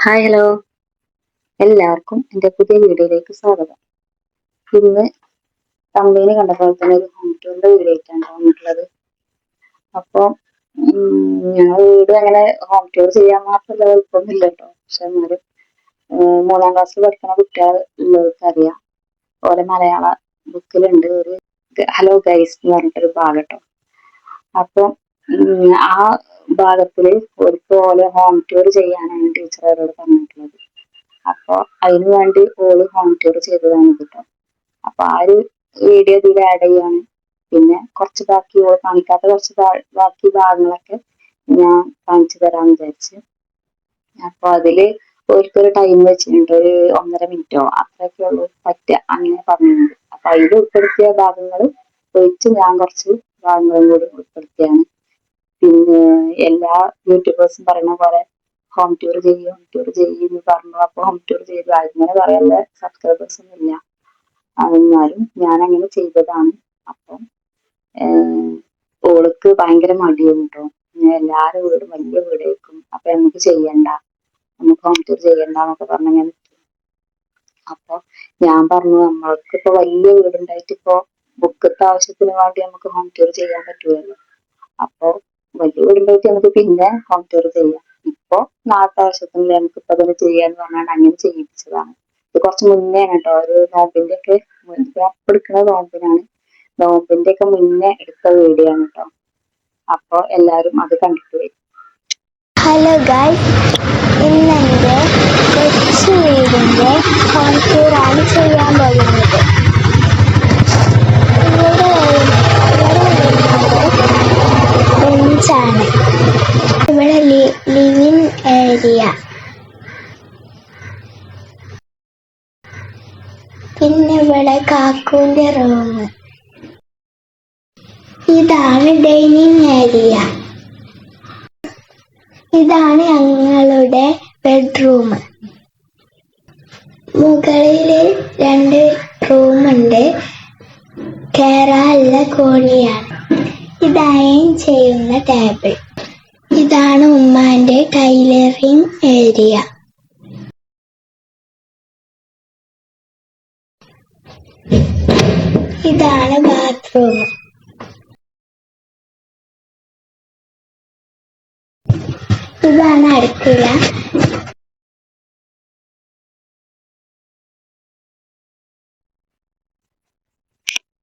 Hi hello, എല്ലാവർക്കും എൻ്റെ പുതിയ വീഡിയോയിലേക്ക് സ്വാഗതം. ഇന്ന് തമ്പനിയിൽ കണ്ടപ്പോൾ തന്നെ ഒരു ഹോം ടൂറിന്റെ വീഡിയോ ആയിട്ടാണ് വന്നിട്ടുള്ളത്. അപ്പോൾ ഞങ്ങൾ വീട് അങ്ങനെ ഹോം ടൂർ ചെയ്യാൻ മാത്രമല്ല എളുപ്പമൊന്നുമില്ല കേട്ടോ. പക്ഷെ എന്നാലും 3ാം ക്ലാസ്സിൽ പഠിക്കുന്ന കുട്ടികൾ ഉള്ളവർക്ക് അറിയാം. ഓരോ മലയാള ബുക്കിലുണ്ട് ഒരു ഹലോ ഗൈസ് എന്ന് പറഞ്ഞിട്ടൊരു ഭാഗം കേട്ടോ. അപ്പോൾ ആ ഭാഗത്തിൽ ഒരു പോലെ ഹോം ടൂർ ചെയ്യാനാണ് ടീച്ചർ അവരോട് പറഞ്ഞിട്ടുള്ളത്. അപ്പൊ അതിനു വേണ്ടി ഓള് ഹോം ടൂർ ചെയ്തതാണ് കേട്ടോ. അപ്പൊ ആ ഒരു വീഡിയോ ഇതിൽ ആഡ് ചെയ്യാണ്. പിന്നെ കുറച്ച് ബാക്കി ഓള് കാണിക്കാത്ത കുറച്ച് ബാക്കി ഭാഗങ്ങളൊക്കെ ഞാൻ കാണിച്ചു തരാന്ന് വിചാരിച്ച്. അപ്പൊ അതില് ഓർക്കൊരു ടൈം വെച്ചിട്ടുണ്ട്, ഒരു 1.5 മിനിറ്റോ അത്രയൊക്കെ ഉള്ളൂ പറ്റുക അങ്ങനെ പറഞ്ഞിട്ടുണ്ട്. അപ്പൊ അതിൽ ഉൾപ്പെടുത്തിയ ഭാഗങ്ങൾ ഒഴിച്ച് ഞാൻ കുറച്ച് ഭാഗങ്ങളും കൂടി ഉൾപ്പെടുത്തിയാണ്. പിന്നെ എല്ലാ യൂട്യൂബേഴ്സും പറയുന്ന പോലെ ഹോം ടൂർ ചെയ്യുമെന്ന് പറഞ്ഞു. അപ്പൊ ഹോം ടൂർ ചെയ്തു. അങ്ങനെ പറയാനുള്ള സബ്സ്ക്രൈബേഴ്സ് ഒന്നും ഇല്ല. എന്നാലും ഞാൻ അങ്ങനെ ചെയ്തതാണ്. അപ്പം ഓൾക്ക് ഭയങ്കര മടിയായിരുന്നു കേട്ടോ. എല്ലാരും വീടും വലിയ വീടായിരിക്കും, അപ്പൊ നമുക്ക് ചെയ്യണ്ട, നമുക്ക് ഹോം ടൂർ ചെയ്യണ്ട എന്നൊക്കെ പറഞ്ഞു ഞാൻ. അപ്പൊ ഞാൻ പറഞ്ഞു നമ്മൾക്ക് ഇപ്പൊ വലിയ വീടുണ്ടായിട്ട് ഇപ്പൊ ബുക്കത്തെ ആവശ്യത്തിന് വേണ്ടി നമുക്ക് ഹോം ടൂർ ചെയ്യാൻ പറ്റുമല്ലോ. അപ്പൊ വലിയ വീടുണ്ടായിട്ട് നമുക്ക് പിന്നെ ഹോം ടൂർ ചെയ്യാം. ഇപ്പൊ നാളത്തെ ആവശ്യത്തിന് നമുക്ക് ഇപ്പൊ തന്നെ ചെയ്യാന്ന് പറഞ്ഞാൽ അങ്ങനെ ചെയ്യിപ്പിച്ചതാണ്. ഇത് കുറച്ച് മുന്നേ കേട്ടോ, ഒരു നോമ്പിന്റെ ഒക്കെ എടുക്കുന്ന നോമ്പിനാണ്. നോമ്പിന്റെ ഒക്കെ മുന്നേ എടുത്ത വീഡിയോ ആണ് കേട്ടോ. അപ്പൊ എല്ലാരും അത് കണ്ടിട്ട് വരും. ഹലോ ഗൈസ്, ഇന്നെന്റെ കൊച്ചു വീടിന്റെ ഹോം ടൂറാണ് ചെയ്യാൻ പോകുന്നത്. ഇവിടെ ബെഞ്ചാണ്, ഇവിടെ ലിവിങ് ഏരിയ, പിന്നെ ഇവിടെ കാക്കൂന്റെ റൂം, ഇതാണ് ഡൈനിങ് ഏരിയ, ഇതാണ് ഞങ്ങളുടെ ബെഡ്റൂം. മുകളില് 2 റൂമുണ്ട്, കേറാനുള്ള കോണിയാണ്. ഇത് അയൺ ചെയ്യുന്ന ടേബിൾ. ഇതാണ് ഉമ്മാന്റെ ടൈലറിങ് ഏരിയ. ഇതാണ് ബാത്റൂം. ഇതാണ് അടുക്കള.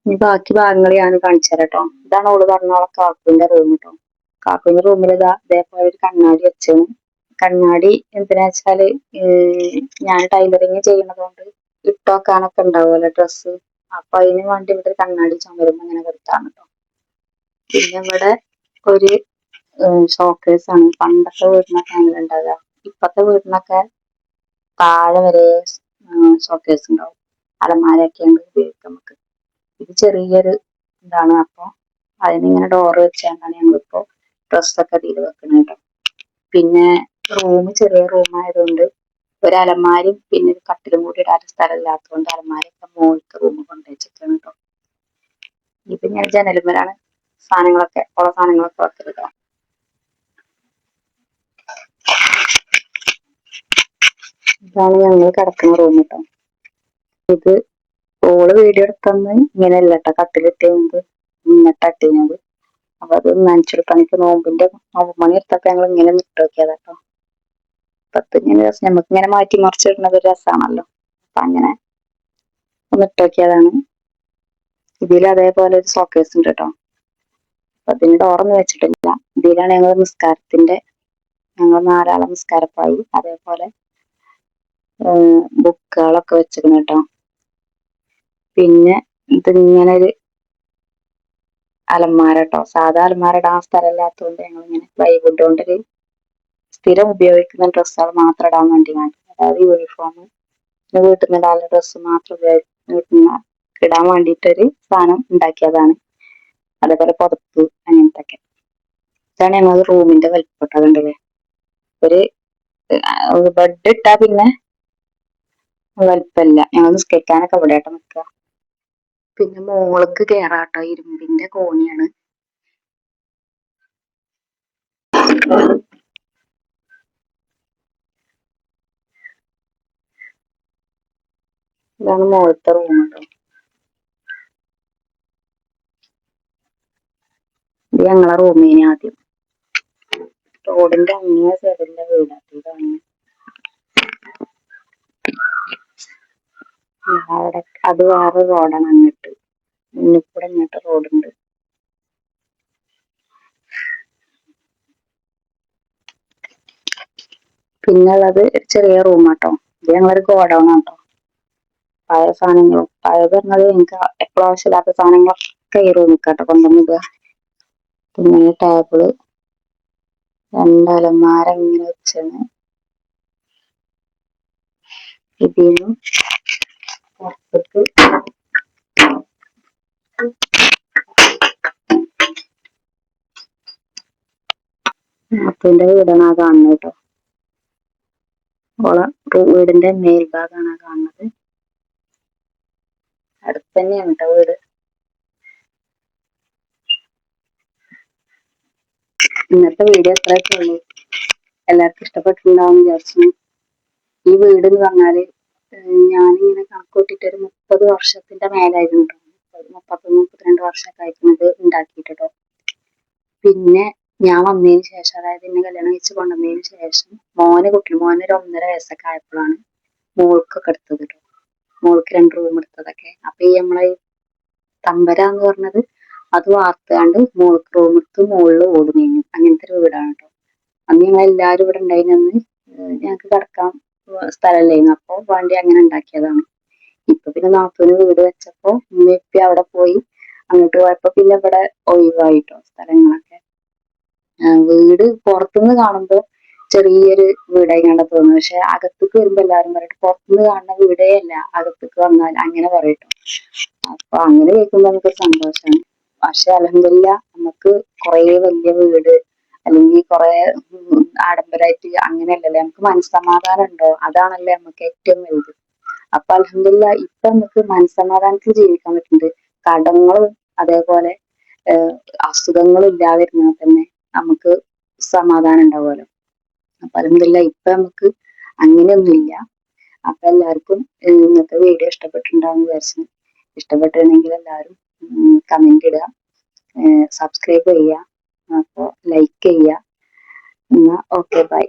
ഇനി ബാക്കി ഭാഗങ്ങൾ ഞാൻ കാണിച്ചു തരാം കേട്ടോ. ഇതാണ് ഓള് പറഞ്ഞോളെ കാക്കുവിന്റെ റൂം കേട്ടോ. കാക്കുവിന്റെ റൂമിൽ ഇതേപോലെ ഒരു കണ്ണാടി വെച്ചാണ്. കണ്ണാടി എന്തിനാ വെച്ചാല് ഞാൻ ടൈലറിങ് ചെയ്യുന്നത് കൊണ്ട് ഇട്ടോക്കാനൊക്കെ ഉണ്ടാവുമല്ലോ ഡ്രസ്സ്. അപ്പൊ അതിന് വേണ്ടി ഇവിടെ കണ്ണാടി ചുമരുമ്പോ ഇങ്ങനെ കൊടുത്താണ് കേട്ടോ. പിന്നെ ഇവിടെ ഒരു ഷോക്കേസ് ആണ്. പണ്ടത്തെ വീടിനൊക്കെ അങ്ങനെ ഉണ്ടാവുക. ഇപ്പത്തെ വീടിനൊക്കെ താഴെ വരെ ഷോക്കേസ് ഉണ്ടാവും. അലമാരയൊക്കെയാണ് ഉപയോഗിക്കാം നമുക്ക്. ഇത് ചെറിയൊരു ഇതാണ്. അപ്പൊ അതിനിങ്ങനെ ഡോറ് വെച്ചാണ് ഞങ്ങളിപ്പോ ഡ്രസ്സൊക്കെ ഇതിൽ വെക്കുന്നത് കേട്ടോ. പിന്നെ റൂം ചെറിയ റൂം ആയതുകൊണ്ട് ഒരു അലമാരും പിന്നെ ഒരു കട്ടിലും കൂടി ഇടാൻ സ്ഥലം ഇല്ലാത്തതുകൊണ്ട് അലമാരൊക്കെ മുകളിലത്തെ റൂം കൊണ്ടുവച്ചിട്ടാണ് കേട്ടോ. ഇത് ഞാൻ ജനലുമലാണ് സാധനങ്ങളൊക്കെ ഉള്ള സാധനങ്ങളൊക്കെ വെക്കുന്നത്. ഇതാണ് ഞങ്ങൾ കിടക്കുന്ന റൂം കേട്ടോ. ഇത് ഓള് വീഡിയോ എടുത്തന്ന് ഇങ്ങനെയല്ല കേട്ടോ, കട്ടിലിട്ടത് ഇങ്ങോട്ട് അട്ടിഞ്ഞത്. അപ്പൊ അത് നനച്ചെടുക്കാൻ എനിക്ക് നോമ്പ് മണി എടുത്തപ്പോ ഞങ്ങൾ ഇങ്ങനെ ഇട്ട് നോക്കിയതാ കേട്ടോ. അപ്പൊ ഇങ്ങനെ രസം, നമുക്ക് ഇങ്ങനെ മാറ്റി മറിച്ചിടുന്നത് ഒരു രസമാണല്ലോ. അപ്പൊ അങ്ങനെ ഒന്ന് ഇട്ട് നോക്കിയതാണ്. ഇതിൽ അതേപോലെ ഒരു സോക്കേസ് ഉണ്ട് കേട്ടോ. അപ്പൊ അതിന് ഡോറൊന്നും വെച്ചിട്ടില്ല. ഇതിലാണ് ഞങ്ങൾ ഞങ്ങൾ 4 ആളെ നിസ്കാരപ്പായി അതേപോലെ ബുക്കുകളൊക്കെ വെച്ചിരുന്നു കേട്ടോ. പിന്നെ ഇതിങ്ങനെ ഒരു അലമാര കേട്ടോ. സാധാ അലമാര ഇടാൻ സ്ഥലമില്ലാത്തതുകൊണ്ട് ഞങ്ങൾ ഇങ്ങനെ പ്ലൈവുഡ് കൊണ്ടൊരു സ്ഥിരം ഉപയോഗിക്കുന്ന ഡ്രസ്സുകൾ മാത്രം ഇടാൻ വേണ്ടി വേണ്ടി, അതായത് യൂണിഫോം വീട്ടിൽ നിന്ന് ഇടാനുള്ള ഡ്രസ്സ് മാത്രം ഇടാൻ വേണ്ടിയിട്ടൊരു സാധനം ഉണ്ടാക്കിയതാണ്. അതേപോലെ പുതപ്പ് അങ്ങനത്തെ ഒക്കെ. ഇതാണ് ഞങ്ങൾ റൂമിന്റെ വലിപ്പം. അതുണ്ടല്ലേ, ഒരു ബെഡ് ഇട്ടാ പിന്നെ വലിപ്പമില്ല. ഞങ്ങൾ നിസ്കരിക്കാനൊക്കെ ഇവിടെ ആയിട്ട് നിൽക്കുക. പിന്നെ മോൾക്ക് കേറാട്ടോ, ഇരുമ്പിന്റെ കോണിയാണ്. ഇതാണ് മുകളിലത്തെ റൂം കേട്ടോ. ഇത് ഞങ്ങളെ റൂമിന് ആദ്യം റോഡിന്റെ അങ്ങേ സൈഡിലെ വീടാണ്. ഇതാണ് അവിടെ, അത് വേറെ റോഡാണ്. അങ്ങോട്ട് മുന്നിൽ ഇങ്ങോട്ട് റോഡുണ്ട്. പിന്നെ ഉള്ളത് ചെറിയ റൂമാട്ടോ. ഇത് ഞങ്ങളൊരു ഗോഡൗൺ ആട്ടോ. പഴയ സാധനങ്ങളും, പഴയ പറഞ്ഞത് എനിക്ക് എപ്പോഴും ആവശ്യമില്ലാത്ത സാധനങ്ങളൊക്കെ ഈ റൂമിൽ കേട്ടോ കൊണ്ടുവന്നിടുക. പിന്നെ ടേബിള്, 2 അലമാര ഇങ്ങനെ വെച്ചാണ്. ഇതിനും പുറത്തേക്ക് നാത്തൂന്റെ വീടാണ് ആ കാണുന്നത് കേട്ടോ. ഓളെ വീടിന്റെ മേൽഭാഗമാണ് ആ കാണുന്നത്. അടുത്ത് തന്നെയാണ് കേട്ടോ വീട്. ഇന്നത്തെ വീഡിയോ എത്രയൊക്കെ ഉള്ളൂ. എല്ലാവർക്കും ഇഷ്ടപ്പെട്ടിട്ടുണ്ടാവും വിചാരിച്ചു. ഈ വീട് എന്ന് പറഞ്ഞാല് ഞാനിങ്ങനെ കണക്കൂട്ടിട്ട് ഒരു 30 വർഷത്തിന്റെ മേലായിരുന്നു. 31-32 വർഷമൊക്കെ ആയിരിക്കുന്നത് ഉണ്ടാക്കിയിട്ടോ. പിന്നെ ഞാൻ വന്നതിന് ശേഷം, അതായത് എന്നെ കല്യാണം കഴിച്ച് കൊണ്ടുവന്നതിന് ശേഷം മോന് ഒരു 1.5 വയസ്സൊക്കെ ആയപ്പോഴാണ് മോൾക്കൊക്കെ എടുത്തത് കേട്ടോ. മോൾക്ക് 2 റൂം എടുത്തതൊക്കെ. അപ്പൊ ഈ നമ്മളെ തമ്പര എന്ന് പറഞ്ഞത് അത് വാർത്താണ്ട് മോൾക്ക് റൂം എടുത്ത് മുകളിൽ ഓടും കഴിഞ്ഞു. അങ്ങനത്തെ ഒരു വീടാണ് കേട്ടോ. അന്ന് ഞങ്ങൾ എല്ലാവരും ഇവിടെ ഉണ്ടായിരുന്നു. ഞങ്ങൾക്ക് കിടക്കാൻ സ്ഥലമില്ലായിരുന്നു. അപ്പൊ വേണ്ടി അങ്ങനെ ഉണ്ടാക്കിയതാണ്. ഇപ്പൊ പിന്നെ നാത്തൂന് വീട് വെച്ചപ്പോ ഉമ്മ അവിടെ പോയി. അങ്ങോട്ട് പോയപ്പോ പിന്നെ ഇവിടെ ഒഴിവായിട്ടോ സ്ഥലങ്ങളൊക്കെ. വീട് പുറത്തുനിന്ന് കാണുമ്പോ ചെറിയൊരു വീടായി കണ്ട തോന്നുന്നു. പക്ഷെ അകത്തേക്ക് വരുമ്പോ എല്ലാരും പറയും പുറത്തുനിന്ന് കാണുന്ന വീടേ അല്ല, അകത്തേക്ക് വന്നാൽ അങ്ങനെ പറയട്ടോ. അപ്പൊ അങ്ങനെ കേൾക്കുമ്പോ നമുക്ക് സന്തോഷമാണ്. പക്ഷെ അൽഹംദുലില്ലാ നമുക്ക് കുറെ വലിയ വീട് അല്ലെങ്കിൽ കുറെ ആഡംബരമായിട്ട് അങ്ങനെയല്ലല്ലേ, നമുക്ക് മനസ്സമാധാനം ഉണ്ടോ, അതാണല്ലേ നമുക്ക് ഏറ്റവും വലുത്. അപ്പൊ അൽഹംദുലില്ലാ ഇപ്പൊ നമുക്ക് മനസ്സമാധാനത്തിൽ ജീവിക്കാൻ പറ്റുന്നുണ്ട്. കടങ്ങളും അതേപോലെ അസുഖങ്ങളും ഇല്ലാതിരുന്നാൽ തന്നെ നമുക്ക് സമാധാനം ഉണ്ടാവുമല്ലോ. അപ്പൊ അൽഹംദുലില്ലാ ഇപ്പൊ നമുക്ക് അങ്ങനെയൊന്നുമില്ല. അപ്പൊ എല്ലാവർക്കും ഇന്നത്തെ വീഡിയോ ഇഷ്ടപ്പെട്ടിട്ടുണ്ടാവും വിചാരിച്ചു. ഇഷ്ടപ്പെട്ടിട്ടുണ്ടെങ്കിൽ എല്ലാവരും കമന്റ് ഇടുക, സബ്സ്ക്രൈബ് ചെയ്യുക, അപ്പോൾ ലൈക്ക് ചെയ്യുക. എന്നാ ഓക്കെ, ബൈ.